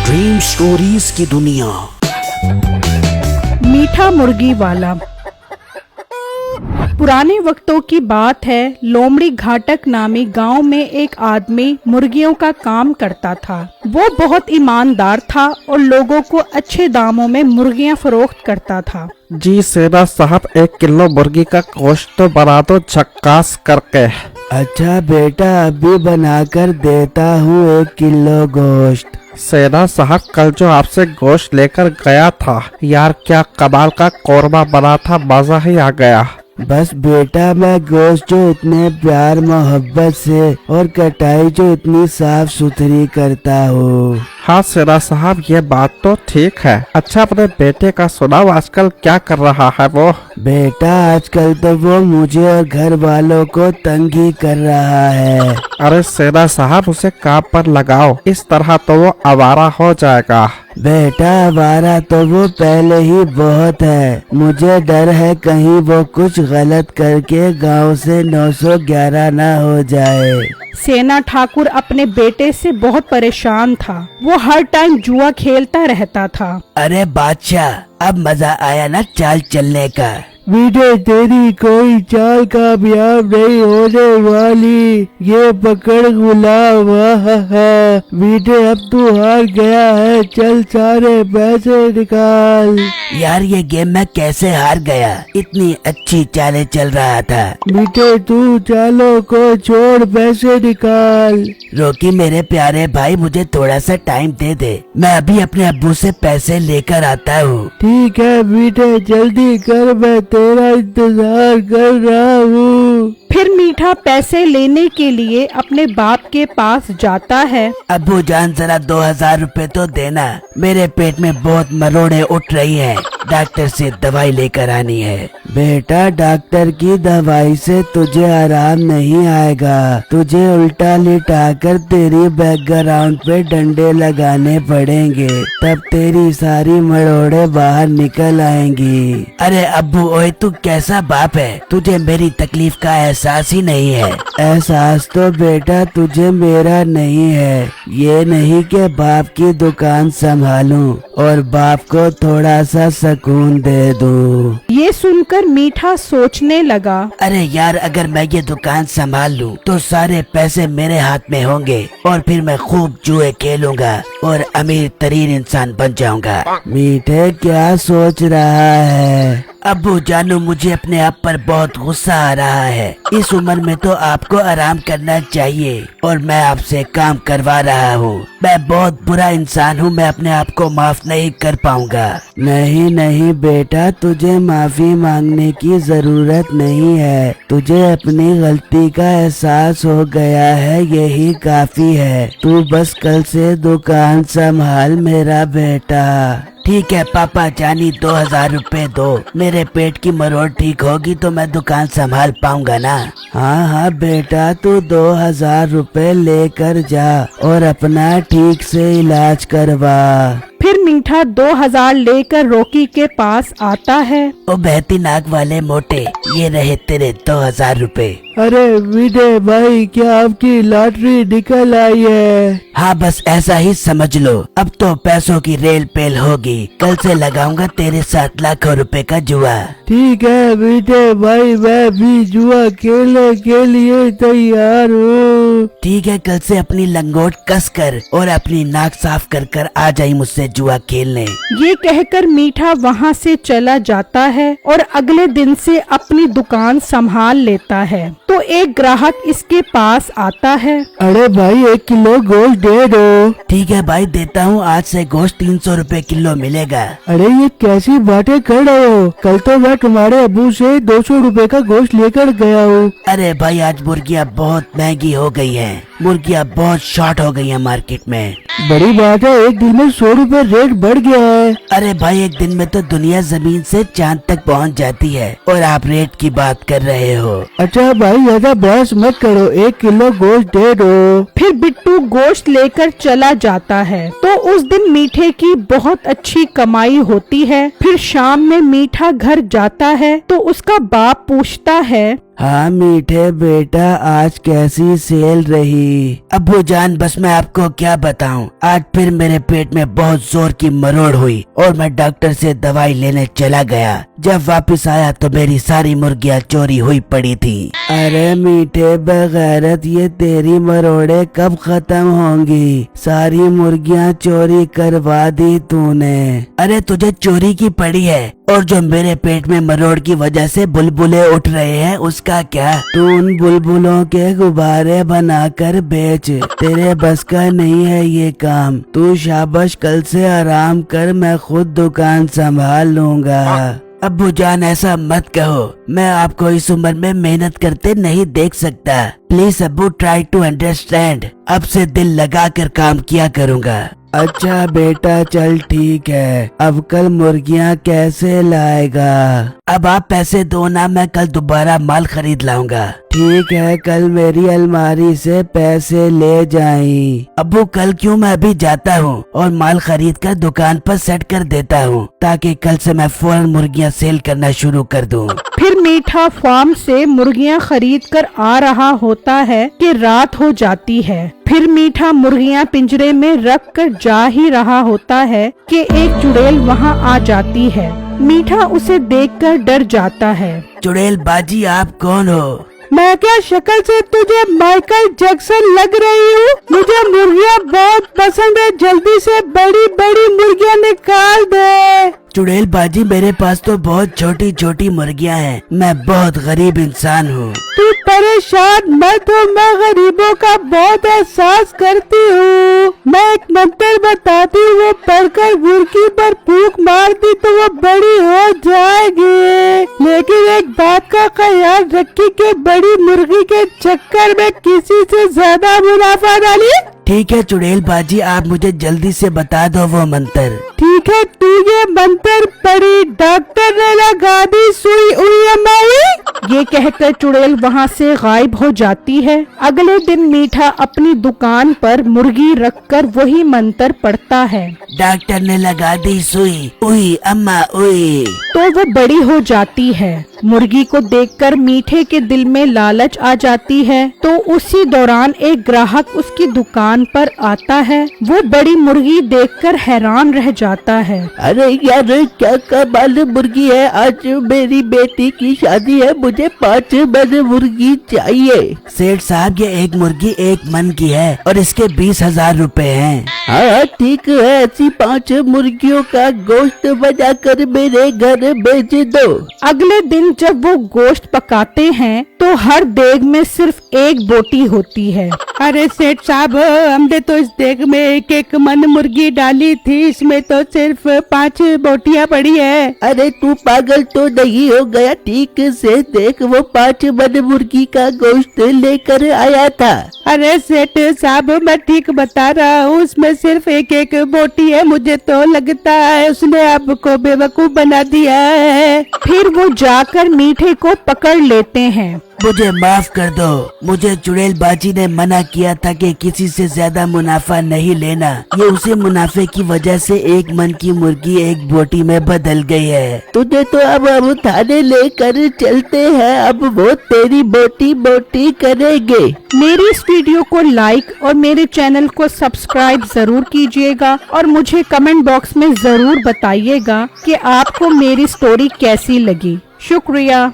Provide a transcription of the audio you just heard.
Dream stories की दुनिया। मीठा मुर्गी वाला। पुराने वक्तों की बात है। लोमड़ी घाटक नामी गांव में एक आदमी मुर्गियों का काम करता था। वो बहुत ईमानदार था और लोगों को अच्छे दामों में मुर्गियां फरोख्त करता था। जी सेना साहब, 1 किलो मुर्गी का गोश्त तो बना दो झक्कास करके। अच्छा बेटा, अभी बनाकर देता हूँ 1 किलो गोश्त। सेना साहब, कल जो आपसे गोश्त लेकर गया था यार, क्या कमाल का कौरमा बना था, मजा ही आ गया। बस बेटा, मैं गोश्त जो इतने प्यार मोहब्बत से और कटाई जो इतनी साफ सुथरी करता हूँ। हाँ सेना साहब, ये बात तो ठीक है। अच्छा, अपने बेटे का सुनाओ, आजकल क्या कर रहा है वो? बेटा, आजकल तो वो मुझे और घर वालों को तंग ही कर रहा है। अरे सेना साहब, उसे काम पर लगाओ, इस तरह तो वो आवारा हो जाएगा। बेटा, आवारा तो वो पहले ही बहुत है। मुझे डर है कहीं वो कुछ गलत करके गांव से 911 न हो जाए। सेना ठाकुर अपने बेटे से बहुत परेशान था। वो हर टाइम जुआ खेलता रहता था। अरे बादशाह, अब मजा आया ना चाल चलने का। बेटे, तेरी कोई चाल कामयाब नहीं होने वाली। ये पकड़ गुलाम। बेटे, अब तू हार गया है, चल सारे पैसे निकाल। यार, ये गेम में कैसे हार गया? इतनी अच्छी चालें चल रहा था। बेटे, तू चालों को छोड़, पैसे निकाल। रोकी मेरे प्यारे भाई, मुझे थोड़ा सा टाइम दे दे, मैं अभी अपने अब्बू से पैसे लेकर आता हूँ। ठीक है बेटे, जल्दी कर, मैं तेरा इंतजार कर रहा हूँ। फिर मीठा पैसे लेने के लिए अपने बाप के पास जाता है। अब्बू जान, जरा 2000 रुपए तो देना, मेरे पेट में बहुत मरोड़े उठ रही हैं। डॉक्टर से दवाई लेकर आनी है। बेटा, डॉक्टर की दवाई से तुझे आराम नहीं आएगा। तुझे उल्टा लिटाकर तेरी बैकग्राउंड पे डंडे लगाने पड़ेंगे, तब तेरी सारी मरोड़े बाहर निकल आएंगी। अरे अब्बू, ओए तू कैसा बाप है? तुझे मेरी तकलीफ का एहसास ही नहीं है। एहसास तो बेटा तुझे मेरा नहीं है। ये नहीं कि बाप की दुकान संभालूं और बाप को थोड़ा सा सुकून दे दूं। ये सुनकर मीठा सोचने लगा, अरे यार, अगर मैं ये दुकान संभाल लूं तो सारे पैसे मेरे हाथ में होंगे और फिर मैं खूब जुए खेलूंगा और अमीर तरीन इंसान बन जाऊंगा। मीठे, क्या सोच रहा है? अब्बू जानू, मुझे अपने आप पर बहुत गुस्सा आ रहा है। इस उम्र में तो आपको आराम करना चाहिए और मैं आपसे काम करवा रहा हूँ। मैं बहुत बुरा इंसान हूँ, मैं अपने आप को माफ नहीं कर पाऊंगा। नहीं नहीं बेटा, तुझे माफी मांगने की जरूरत नहीं है। तुझे अपनी गलती का एहसास हो गया है, यही काफी है। तू बस कल से दुकान संभाल मेरा बेटा। ठीक है पापा जानी, 2000 रुपए दो। मेरे पेट की मरोड़ ठीक होगी तो मैं दुकान संभाल पाऊंगा ना। हाँ हाँ बेटा, तू 2000 रुपए लेकर जा और अपना ठीक से इलाज करवा। फिर मीठा 2000 लेकर रोकी के पास आता है। ओ बहती नाक वाले मोटे, ये रहे तेरे 2000 रुपए। अरे विजय भाई, क्या आपकी लॉटरी निकल आई है? हाँ, बस ऐसा ही समझ लो। अब तो पैसों की रेल पेल होगी। कल से लगाऊंगा तेरे 7 लाख रुपए का जुआ। ठीक है विजय भाई, मैं भी जुआ खेलने के लिए तैयार हूँ। ठीक है, कल से अपनी लंगोट कस कर और अपनी नाक साफ कर कर आ जाई मुझसे जुआ खेलने। ये कहकर मीठा वहाँ से चला जाता है और अगले दिन से अपनी दुकान संभाल लेता है। तो एक ग्राहक इसके पास आता है। अरे भाई, 1 किलो गोश्त दे दो। ठीक है भाई, देता हूँ। आज से गोश्त 300 रुपए किलो मिलेगा। अरे ये कैसी बातें कर रहे हो? कल तो मैं तुम्हारे अब्बू से 200 रुपए का गोश्त लेकर गया हूँ। अरे भाई, आज मुर्गियाँ बहुत महंगी हो गई हैं। मुर्गियाँ बहुत शॉर्ट हो गई हैं मार्केट में। बड़ी बात है, एक दिन में 100 रुपए रेट बढ़ गया है। अरे भाई, एक दिन में तो दुनिया जमीन से चांद तक पहुंच जाती है और आप रेट की बात कर रहे हो। अच्छा भाई, ज्यादा बहस मत करो, 1 किलो गोश्त दे दो। फिर बिट्टू गोश्त लेकर चला जाता है। तो उस दिन मीठे की बहुत अच्छी कमाई होती है। फिर शाम में मीठा घर जाता है तो उसका बाप पूछता है, हाँ मीठे बेटा, आज कैसी सेल रही? अब्बू जान, बस मैं आपको क्या बताऊं, आज फिर मेरे पेट में बहुत जोर की मरोड़ हुई और मैं डॉक्टर से दवाई लेने चला गया। जब वापस आया तो मेरी सारी मुर्गियाँ चोरी हुई पड़ी थी। अरे मीठे बगैरत, ये तेरी मरोड़े कब खत्म होंगी? सारी मुर्गियाँ चोरी करवा दी तूने। अरे तुझे चोरी की पड़ी है, और जो मेरे पेट में मरोड़ की वजह से बुलबुले उठ रहे हैं उसका क्या? तू उन बुलबुलों के गुब्बारे बनाकर बेच, तेरे बस का नहीं है ये काम। तू शाबाश, कल से आराम कर, मैं खुद दुकान संभाल लूंगा। अब्बू जान, ऐसा मत कहो, मैं आपको इस उम्र में मेहनत करते नहीं देख सकता। प्लीज अब्बू, ट्राई टू अंडरस्टैंड। अब से दिल लगा कर काम किया करूँगा। अच्छा बेटा, चल ठीक है। अब कल मुर्गियाँ कैसे लाएगा? अब आप पैसे दो ना, मैं कल दोबारा माल खरीद लाऊंगा। ठीक है, कल मेरी अलमारी से पैसे ले जाई। अब्बू कल क्यों, मैं अभी जाता हूँ और माल खरीद कर दुकान पर सेट कर देता हूँ, ताकि कल से मैं फौरन मुर्गियाँ सेल करना शुरू कर दूँ। फिर मीठा फार्म से मुर्गियां खरीद कर आ रहा होता है कि रात हो जाती है। फिर मीठा मुर्गियां पिंजरे में रख कर जा ही रहा होता है कि एक चुड़ैल वहां आ जाती है। मीठा उसे देखकर डर जाता है। चुड़ैल बाजी, आप कौन हो? मैं क्या शक्ल से तुझे माइकल जैक्सन लग रही हूँ? मुझे मुर्गियाँ बहुत पसंद है, जल्दी से बड़ी बड़ी मुर्गियाँ निकाल दे। चुड़ैल बाजी, मेरे पास तो बहुत छोटी छोटी मुर्गियाँ हैं, मैं बहुत गरीब इंसान हूँ। तू परेशान मत हो, मैं गरीबों का बहुत एहसास करती हूँ। मैं एक मंत्र बताती हूँ, वो पढ़कर मुर्गी पर फूंक मार दी तो वो बड़ी हो जाएगी। लेकिन एक बात का ख्याल रखी कि बड़ी मुर्गी के चक्कर में किसी से ज्यादा मुनाफा ना ले। ठीक है चुड़ैल बाजी, आप मुझे जल्दी से बता दो वो मंत्र। ठीक है, तू ये मंत्र पढ़ी, डॉक्टर ने लगा दी सुई उई अम्माई। ये कहकर चुड़ैल वहाँ से गायब हो जाती है। अगले दिन मीठा अपनी दुकान पर मुर्गी रखकर वही मंत्र पढ़ता है। डॉक्टर ने लगा दी सुई उई अम्मा उई। तो वो बड़ी हो जाती है। मुर्गी को देखकर मीठे के दिल में लालच आ जाती है। तो उसी दौरान एक ग्राहक उसकी दुकान पर आता है। वो बड़ी मुर्गी देखकर हैरान रह जाता है। अरे यार, क्या कमाल मुर्गी है, आज मेरी बेटी की शादी है, मुझे 5 मन मुर्गी चाहिए। सेठ साहब, ये एक मुर्गी 1 मन की है और इसके 20,000 रुपए हैं। हाँ ठीक है, ऐसी 5 मुर्गियों का गोश्त बजा कर मेरे घर भेज दो। अगले दिन जब वो गोश्त पकाते हैं तो हर देग में सिर्फ एक बोटी होती है। अरे सेठ साहब, हमने तो इस देग में 1-1 मन मुर्गी डाली थी, इसमें तो सिर्फ 5 बोटियां पड़ी है। अरे तू पागल तो नहीं हो गया? ठीक से देख, वो 5 मन मुर्गी का गोश्त लेकर आया था। अरे सेठ साहब, मैं ठीक बता रहा हूँ, उसमें सिर्फ 1-1 बोटी है। मुझे तो लगता है उसने आपको बेवकूफ बना दिया है। फिर वो जाकर मीठे को पकड़ लेते हैं। मुझे माफ कर दो, मुझे चुड़ैल बाजी ने मना किया था कि किसी से ज्यादा मुनाफा नहीं लेना। ये उसी मुनाफे की वजह से 1 मन की मुर्गी 1 बोटी में बदल गई है। तुझे तो अब हम थाने लेकर चलते हैं, अब वो तेरी बोटी बोटी करेंगे। मेरी इस वीडियो को लाइक और मेरे चैनल को सब्सक्राइब जरूर कीजिएगा और मुझे कमेंट बॉक्स में जरूर बताइएगा कि आपको मेरी स्टोरी कैसी लगी। शुक्रिया।